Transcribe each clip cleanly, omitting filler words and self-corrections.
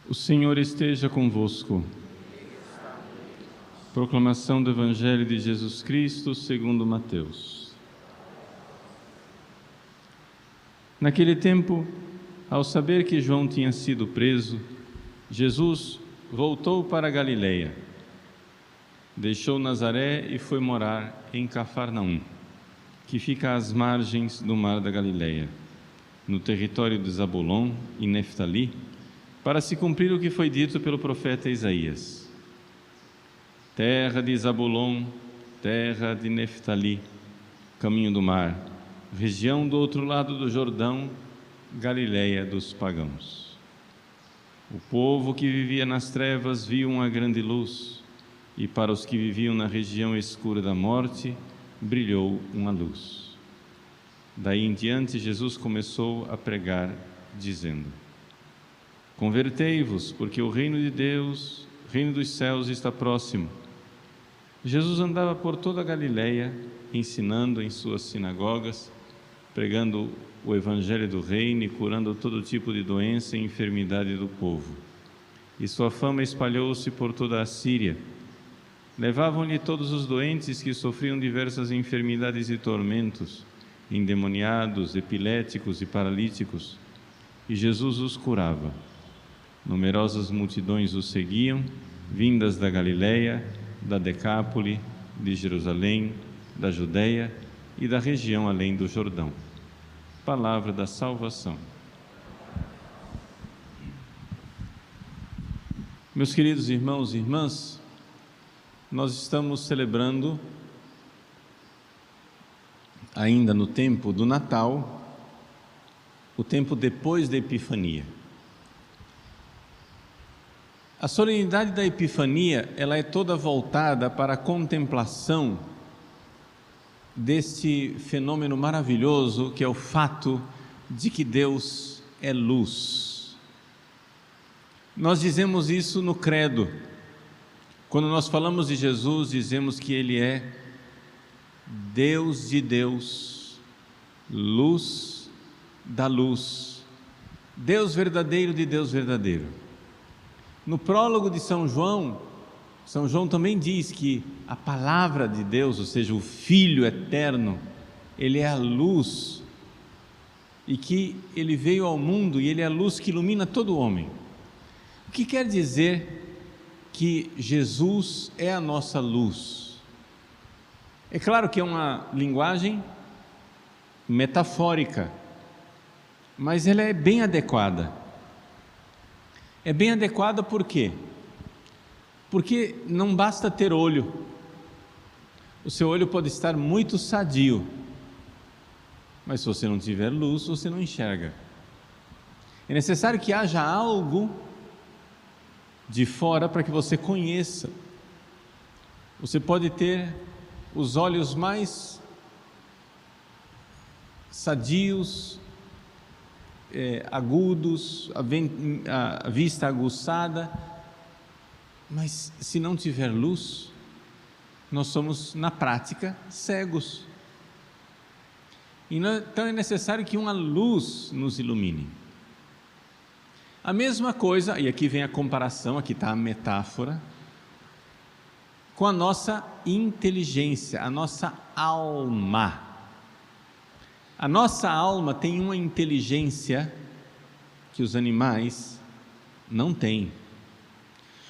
O Senhor esteja convosco. Proclamação do Evangelho de Jesus Cristo segundo Mateus. Naquele tempo, ao saber que João tinha sido preso, Jesus voltou para a Galileia. Deixou Nazaré e foi morar em Cafarnaum, que fica às margens do mar da Galileia, no território de Zabulon e Neftali, para se cumprir o que foi dito pelo profeta Isaías. Terra de Zabulon, terra de Neftali, caminho do mar, região do outro lado do Jordão, Galileia dos pagãos. O povo que vivia nas trevas viu uma grande luz, e para os que viviam na região escura da morte, brilhou uma luz. Daí em diante, Jesus começou a pregar, dizendo: Convertei-vos, porque o reino de Deus, o reino dos céus está próximo. Jesus andava por toda a Galileia, ensinando em suas sinagogas, pregando o evangelho do reino e curando todo tipo de doença e enfermidade do povo. E sua fama espalhou-se por toda a Síria. Levavam-lhe todos os doentes que sofriam diversas enfermidades e tormentos, endemoniados, epiléticos e paralíticos, e Jesus os curava. Numerosas multidões o seguiam, vindas da Galileia, da Decápole, de Jerusalém, da Judeia e da região além do Jordão. Palavra da salvação. Meus queridos irmãos e irmãs, nós estamos celebrando, ainda no tempo do Natal, o tempo depois da Epifania. A solenidade da Epifania, ela é toda voltada para a contemplação deste fenômeno maravilhoso que é o fato de que Deus é luz. Nós dizemos isso no credo. Quando nós falamos de Jesus, dizemos que Ele é Deus de Deus, luz da luz, Deus verdadeiro de Deus verdadeiro. No prólogo de São João também diz que a palavra de Deus, ou seja, o Filho eterno, Ele é a luz e que Ele veio ao mundo e Ele é a luz que ilumina todo homem. O que quer dizer que Jesus é a nossa luz? É claro que é uma linguagem metafórica, mas ela é bem adequada. É bem adequada por quê? Porque não basta ter olho. O seu olho pode estar muito sadio, mas se você não tiver luz, você não enxerga. É necessário que haja algo de fora para que você conheça. Você pode ter os olhos mais sadios, agudos, a vista aguçada, mas se não tiver luz, nós somos na prática cegos. Então é necessário que uma luz nos ilumine. A mesma coisa, e aqui vem a comparação, aqui está a metáfora, com a nossa inteligência, a nossa alma. A nossa alma tem uma inteligência que os animais não têm.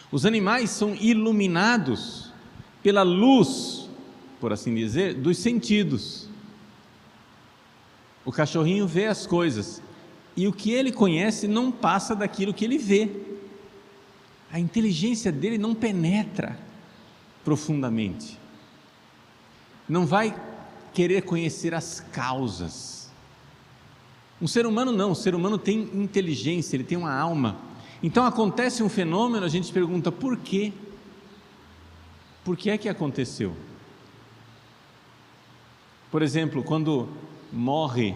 Os animais são iluminados pela luz, por assim dizer, dos sentidos. O cachorrinho vê as coisas e o que ele conhece não passa daquilo que ele vê. A inteligência dele não penetra profundamente. Não vai querer conhecer as causas. Um ser humano não, o ser humano tem inteligência, ele tem uma alma. Então acontece um fenômeno, a gente pergunta por quê? Por que é que aconteceu? Por exemplo, quando morre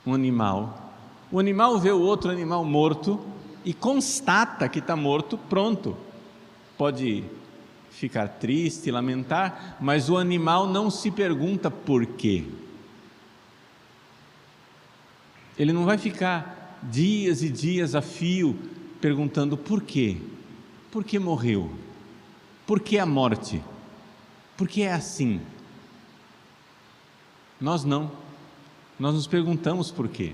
um animal, o animal vê o outro animal morto e constata que está morto, pronto. Pode ficar triste, lamentar, mas o animal não se pergunta por quê. Ele não vai ficar dias e dias a fio perguntando por quê? Por que morreu? Por que a morte? Por que é assim? Nós não. Nós nos perguntamos por quê.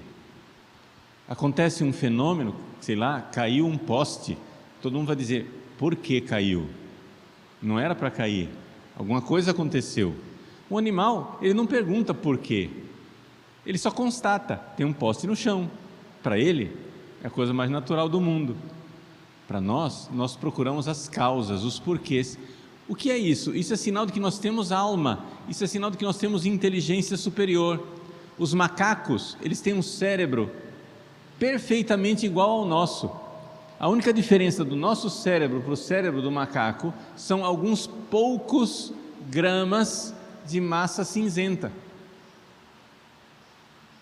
Acontece um fenômeno, sei lá, caiu um poste, todo mundo vai dizer, por que caiu? Não era para cair, alguma coisa aconteceu. O animal, ele não pergunta por quê, ele só constata, tem um poste no chão. Para ele, é a coisa mais natural do mundo. Para nós procuramos as causas, os porquês. O que é isso? Isso é sinal de que nós temos alma, isso é sinal de que nós temos inteligência superior. Os macacos, eles têm um cérebro perfeitamente igual ao nosso. A única diferença do nosso cérebro para o cérebro do macaco são alguns poucos gramas de massa cinzenta,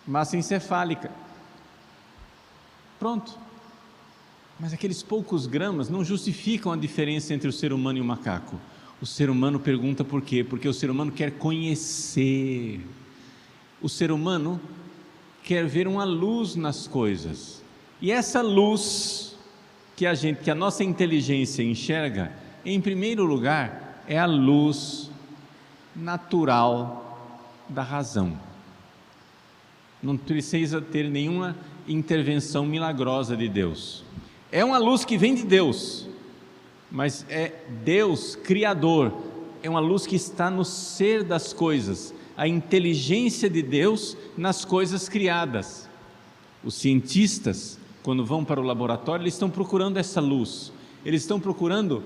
massa encefálica. Pronto. Mas aqueles poucos gramas não justificam a diferença entre o ser humano e o macaco. O ser humano pergunta por quê? Porque o ser humano quer conhecer. O ser humano quer ver uma luz nas coisas. E essa luz que a nossa inteligência enxerga, em primeiro lugar, é a luz natural da razão. Não precisa ter nenhuma intervenção milagrosa de Deus. É uma luz que vem de Deus, mas é Deus Criador, é uma luz que está no ser das coisas, a inteligência de Deus nas coisas criadas. Os cientistas, quando vão para o laboratório, eles estão procurando essa luz, eles estão procurando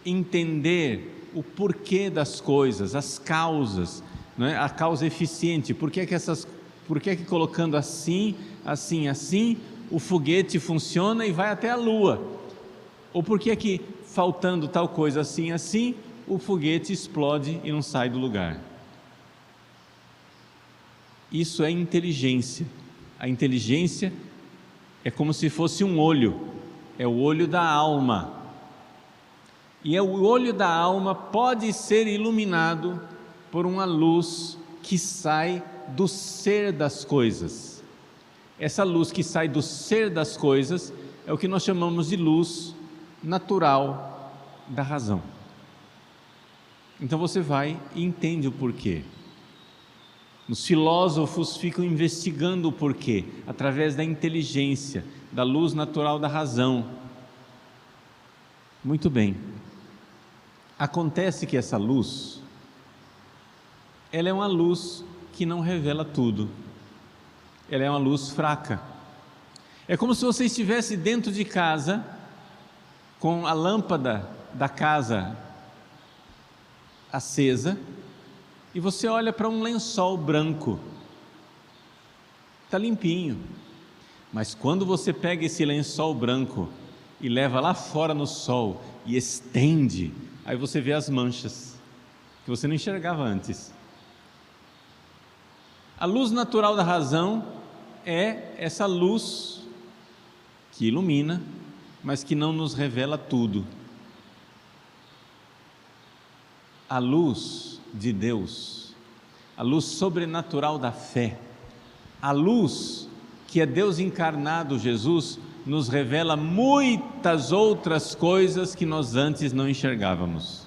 entender o porquê das coisas, as causas, não é? A causa eficiente, por que que colocando assim, o foguete funciona e vai até a Lua? Ou por que faltando tal coisa assim, o foguete explode e não sai do lugar? Isso é inteligência. A inteligência é como se fosse um olho, é o olho da alma. E o olho da alma pode ser iluminado por uma luz que sai do ser das coisas. Essa luz que sai do ser das coisas é o que nós chamamos de luz natural da razão. Então você vai e entende o porquê. Os filósofos ficam investigando o porquê, através da inteligência, da luz natural da razão. Muito bem. Acontece que essa luz, ela é uma luz que não revela tudo. Ela é uma luz fraca. É como se você estivesse dentro de casa, com a lâmpada da casa acesa, e você olha para um lençol branco, está limpinho, mas quando você pega esse lençol branco e leva lá fora no sol e estende, aí você vê as manchas que você não enxergava antes. A luz natural da razão é essa luz que ilumina, mas que não nos revela tudo. A luz de Deus, a luz sobrenatural da fé, a luz que é Deus encarnado, Jesus, nos revela muitas outras coisas que nós antes não enxergávamos.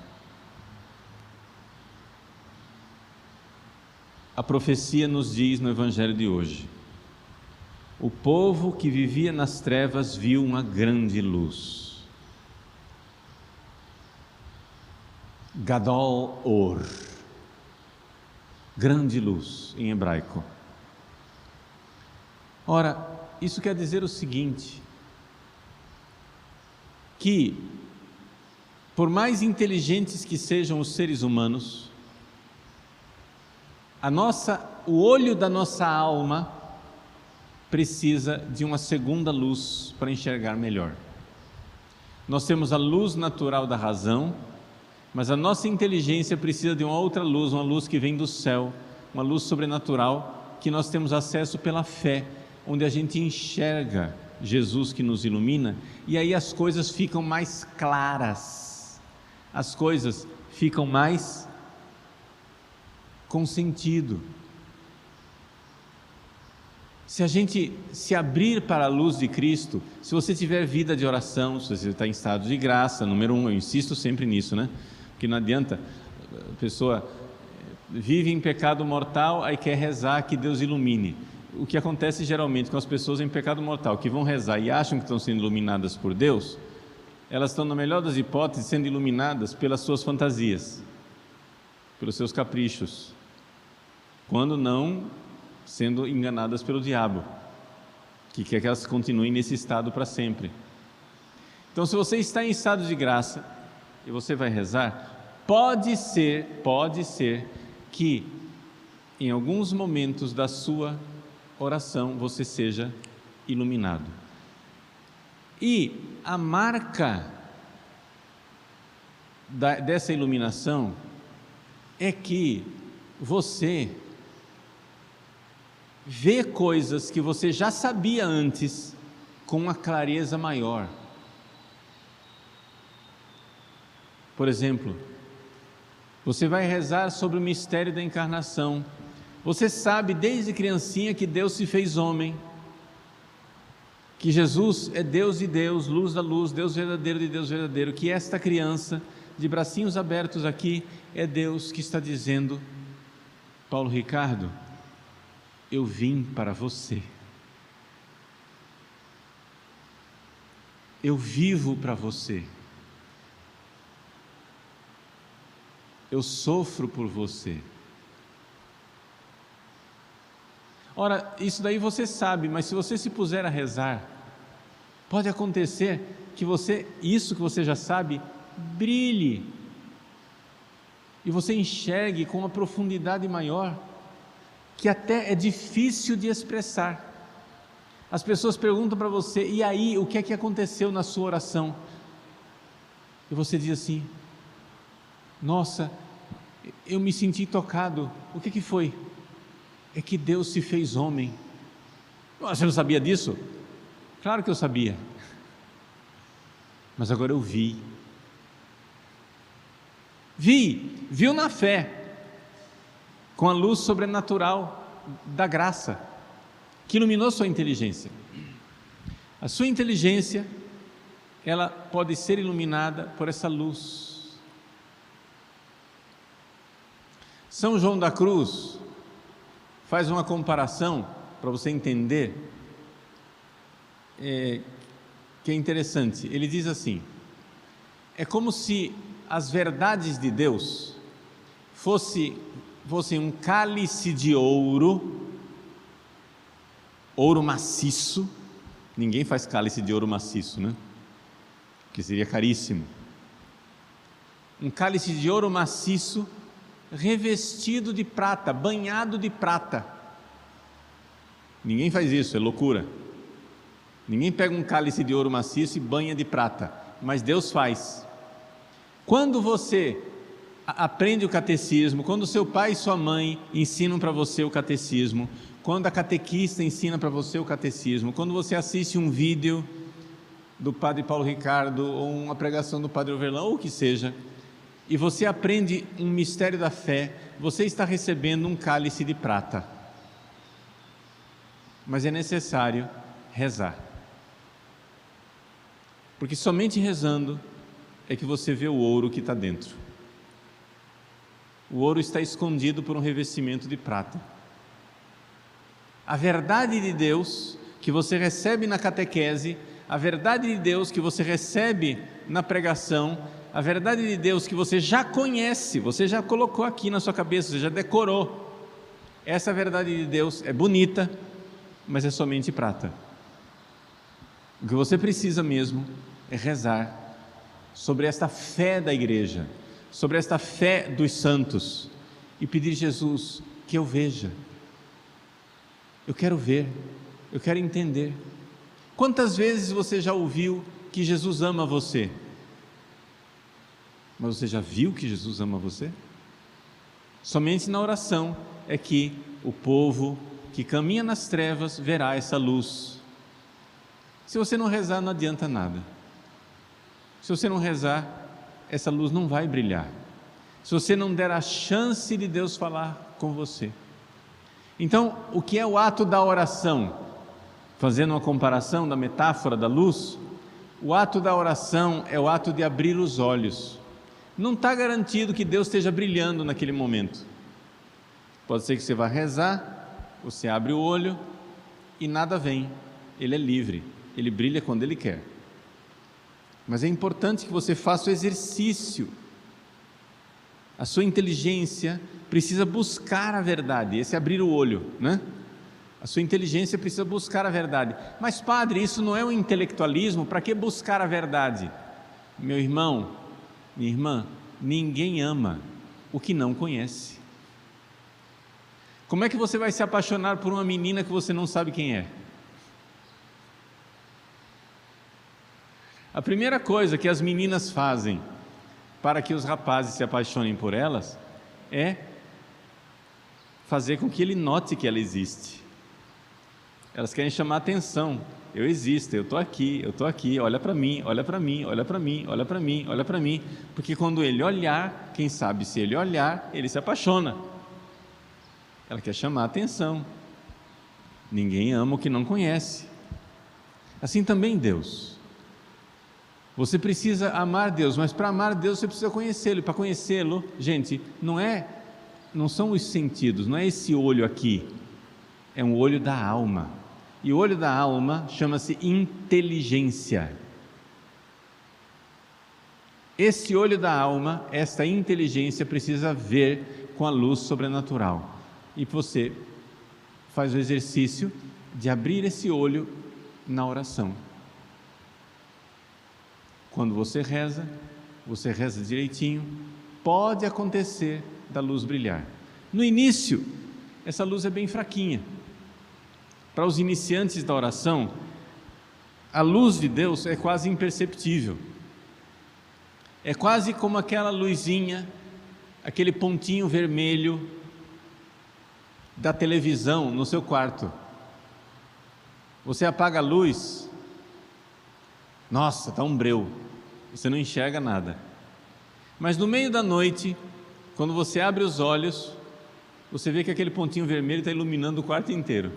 A profecia nos diz no Evangelho de hoje: o povo que vivia nas trevas viu uma grande luz. Gadol Or, grande luz em hebraico. Ora, isso quer dizer o seguinte, que por mais inteligentes que sejam os seres humanos, o olho da nossa alma precisa de uma segunda luz para enxergar melhor. Nós temos a luz natural da razão, mas a nossa inteligência precisa de uma outra luz, uma luz que vem do céu, uma luz sobrenatural, que nós temos acesso pela fé, onde a gente enxerga Jesus que nos ilumina, e aí as coisas ficam mais claras, as coisas ficam mais com sentido. Se a gente se abrir para a luz de Cristo, se você tiver vida de oração, se você está em estado de graça, número 1, eu insisto sempre nisso, né? Porque não adianta, a pessoa vive em pecado mortal, aí quer rezar que Deus ilumine. O que acontece geralmente com as pessoas em pecado mortal, que vão rezar e acham que estão sendo iluminadas por Deus, elas estão, na melhor das hipóteses, sendo iluminadas pelas suas fantasias, pelos seus caprichos, quando não sendo enganadas pelo diabo, que quer que elas continuem nesse estado para sempre. Então, se você está em estado de graça e você vai rezar, pode ser que em alguns momentos da sua oração você seja iluminado. E a marca dessa iluminação é que você vê coisas que você já sabia antes com uma clareza maior. Por exemplo, você vai rezar sobre o mistério da encarnação. Você sabe desde criancinha que Deus se fez homem, que Jesus é Deus de Deus, luz da luz, Deus verdadeiro de Deus verdadeiro, que esta criança de bracinhos abertos aqui é Deus que está dizendo: Paulo Ricardo, eu vim para você, eu vivo para você, eu sofro por você. Ora, isso daí você sabe, mas se você se puser a rezar, pode acontecer que isso que você já sabe, brilhe, e você enxergue com uma profundidade maior, que até é difícil de expressar. As pessoas perguntam para você: e aí, o que é que aconteceu na sua oração? E você diz assim: nossa, eu me senti tocado. O que foi? É que Deus se fez homem. Você não sabia disso? Claro que eu sabia, mas agora eu viu na fé, com a luz sobrenatural da graça, que iluminou sua inteligência. A sua inteligência, ela pode ser iluminada por essa luz. São João da Cruz faz uma comparação, para você entender, que é interessante. Ele diz assim: é como se as verdades de Deus fossem um cálice de ouro maciço. Ninguém faz cálice de ouro maciço, né? Que seria caríssimo. Um cálice de ouro maciço revestido de prata, banhado de prata. Ninguém faz isso, é loucura. Ninguém pega um cálice de ouro maciço e banha de prata, mas Deus faz. Quando você aprende o catecismo, quando seu pai e sua mãe ensinam para você o catecismo, quando a catequista ensina para você o catecismo, quando você assiste um vídeo do Padre Paulo Ricardo, ou uma pregação do Padre Overlan, ou o que seja, e você aprende um mistério da fé, você está recebendo um cálice de prata. Mas é necessário rezar, porque somente rezando é que você vê o ouro que está dentro. O ouro está escondido por um revestimento de prata. A verdade de Deus que você recebe na catequese, a verdade de Deus que você recebe na pregação, a verdade de Deus que você já conhece, você já colocou aqui na sua cabeça, você já decorou. Essa verdade de Deus é bonita, mas é somente prata. O que você precisa mesmo é rezar sobre esta fé da igreja, sobre esta fé dos santos, e pedir: Jesus, que eu veja, eu quero ver, eu quero entender. Quantas vezes você já ouviu que Jesus ama você? Mas você já viu que Jesus ama você? Somente na oração é que o povo que caminha nas trevas verá essa luz. Se você não rezar, não adianta nada. Se você não rezar, essa luz não vai brilhar. Se você não der a chance de Deus falar com você. Então, o que é o ato da oração? Fazendo uma comparação da metáfora da luz, o ato da oração é o ato de abrir os olhos. Não está garantido que Deus esteja brilhando naquele momento. Pode ser que você vá rezar, você abre o olho e nada vem. Ele é livre, ele brilha quando ele quer. Mas é importante que você faça o exercício. A sua inteligência precisa buscar a verdade, esse é abrir o olho, né? A sua inteligência precisa buscar a verdade. Mas padre, isso não é um intelectualismo? Para que buscar a verdade? Meu irmão, minha irmã, ninguém ama o que não conhece. Como é que você vai se apaixonar por uma menina que você não sabe quem é? A primeira coisa que as meninas fazem para que os rapazes se apaixonem por elas é fazer com que ele note que ela existe. Elas querem chamar a atenção. Eu existo, eu estou aqui, olha para mim, olha para mim, olha para mim, olha para mim, olha para mim. Porque quando ele olhar, quem sabe se ele olhar, ele se apaixona. Ela quer chamar a atenção. Ninguém ama o que não conhece. Assim também Deus. Você precisa amar Deus, mas para amar Deus você precisa conhecê-lo. E para conhecê-lo, gente, não são os sentidos, não é esse olho aqui, é um olho da alma. E o olho da alma chama-se inteligência. Esse olho da alma, esta inteligência precisa ver com a luz sobrenatural. E você faz o exercício de abrir esse olho na oração. Quando você reza direitinho, pode acontecer da luz brilhar. No início, essa luz é bem fraquinha. Para os iniciantes da oração, a luz de Deus é quase imperceptível. É quase como aquela luzinha, aquele pontinho vermelho da televisão no seu quarto. Você apaga a luz, nossa, está um breu, você não enxerga nada. Mas no meio da noite, quando você abre os olhos, você vê que aquele pontinho vermelho está iluminando o quarto inteiro.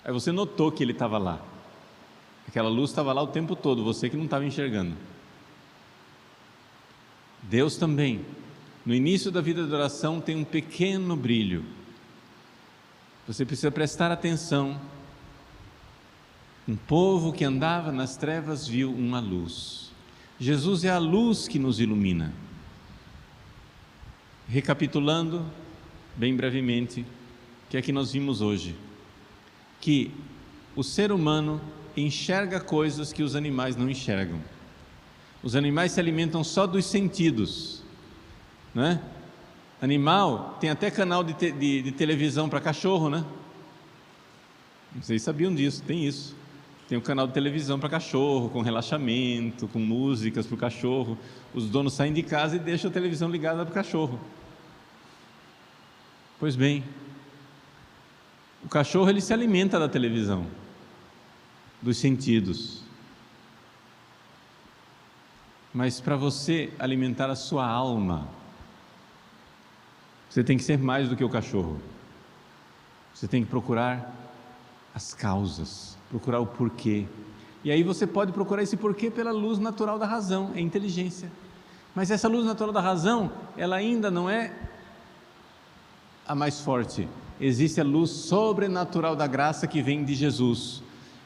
Aí você notou que ele estava lá. Aquela luz estava lá o tempo todo, você que não estava enxergando. Deus também, no início da vida de oração, tem um pequeno brilho. Você precisa prestar atenção. Um povo que andava nas trevas viu uma luz. Jesus é a luz que nos ilumina. Recapitulando, bem brevemente, o que é que nós vimos hoje? Que o ser humano enxerga coisas que os animais não enxergam. Os animais se alimentam só dos sentidos, né? Animal tem até canal de televisão para cachorro, né? Vocês sabiam disso, tem isso. Tem um canal de televisão para cachorro, com relaxamento, com músicas para o cachorro. Os donos saem de casa e deixam a televisão ligada para o cachorro. Pois bem, o cachorro ele se alimenta da televisão, dos sentidos. Mas para você alimentar a sua alma, você tem que ser mais do que o cachorro. Você tem que procurar as causas, procurar o porquê. E aí você pode procurar esse porquê pela luz natural da razão, é inteligência. Mas essa luz natural da razão, ela ainda não é a mais forte. Existe a luz sobrenatural da graça que vem de Jesus.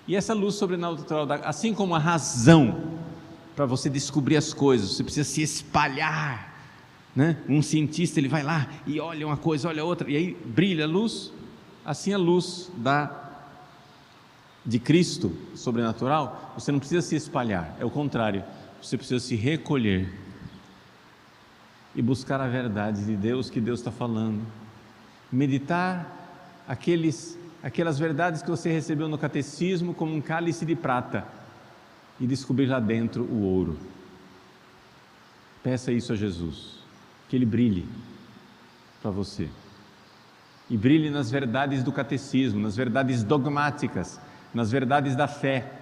E essa luz sobrenatural, assim como a razão, para você descobrir as coisas, você precisa se espalhar, né? Um cientista ele vai lá e olha uma coisa, olha outra, e aí brilha a luz. Assim a luz de Cristo sobrenatural, você não precisa se espalhar, é o contrário, você precisa se recolher e buscar a verdade de Deus que Deus está falando, meditar aquelas verdades que você recebeu no catecismo como um cálice de prata e descobrir lá dentro o ouro. Peça isso a Jesus, que Ele brilhe para você e brilhe nas verdades do catecismo, nas verdades dogmáticas, nas verdades da fé,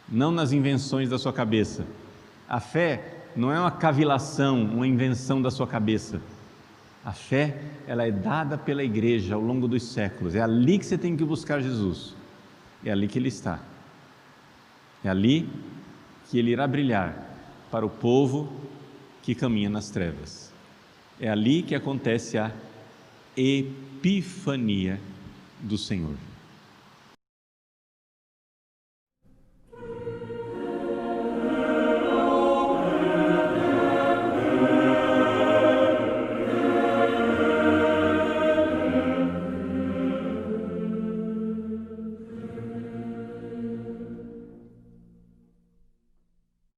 não nas invenções da sua cabeça. A fé não é uma cavilação, uma invenção da sua cabeça. A fé, ela é dada pela igreja ao longo dos séculos. É ali que você tem que buscar Jesus. É ali que Ele está. É ali que Ele irá brilhar para o povo que caminha nas trevas. É ali que acontece a epifania do Senhor.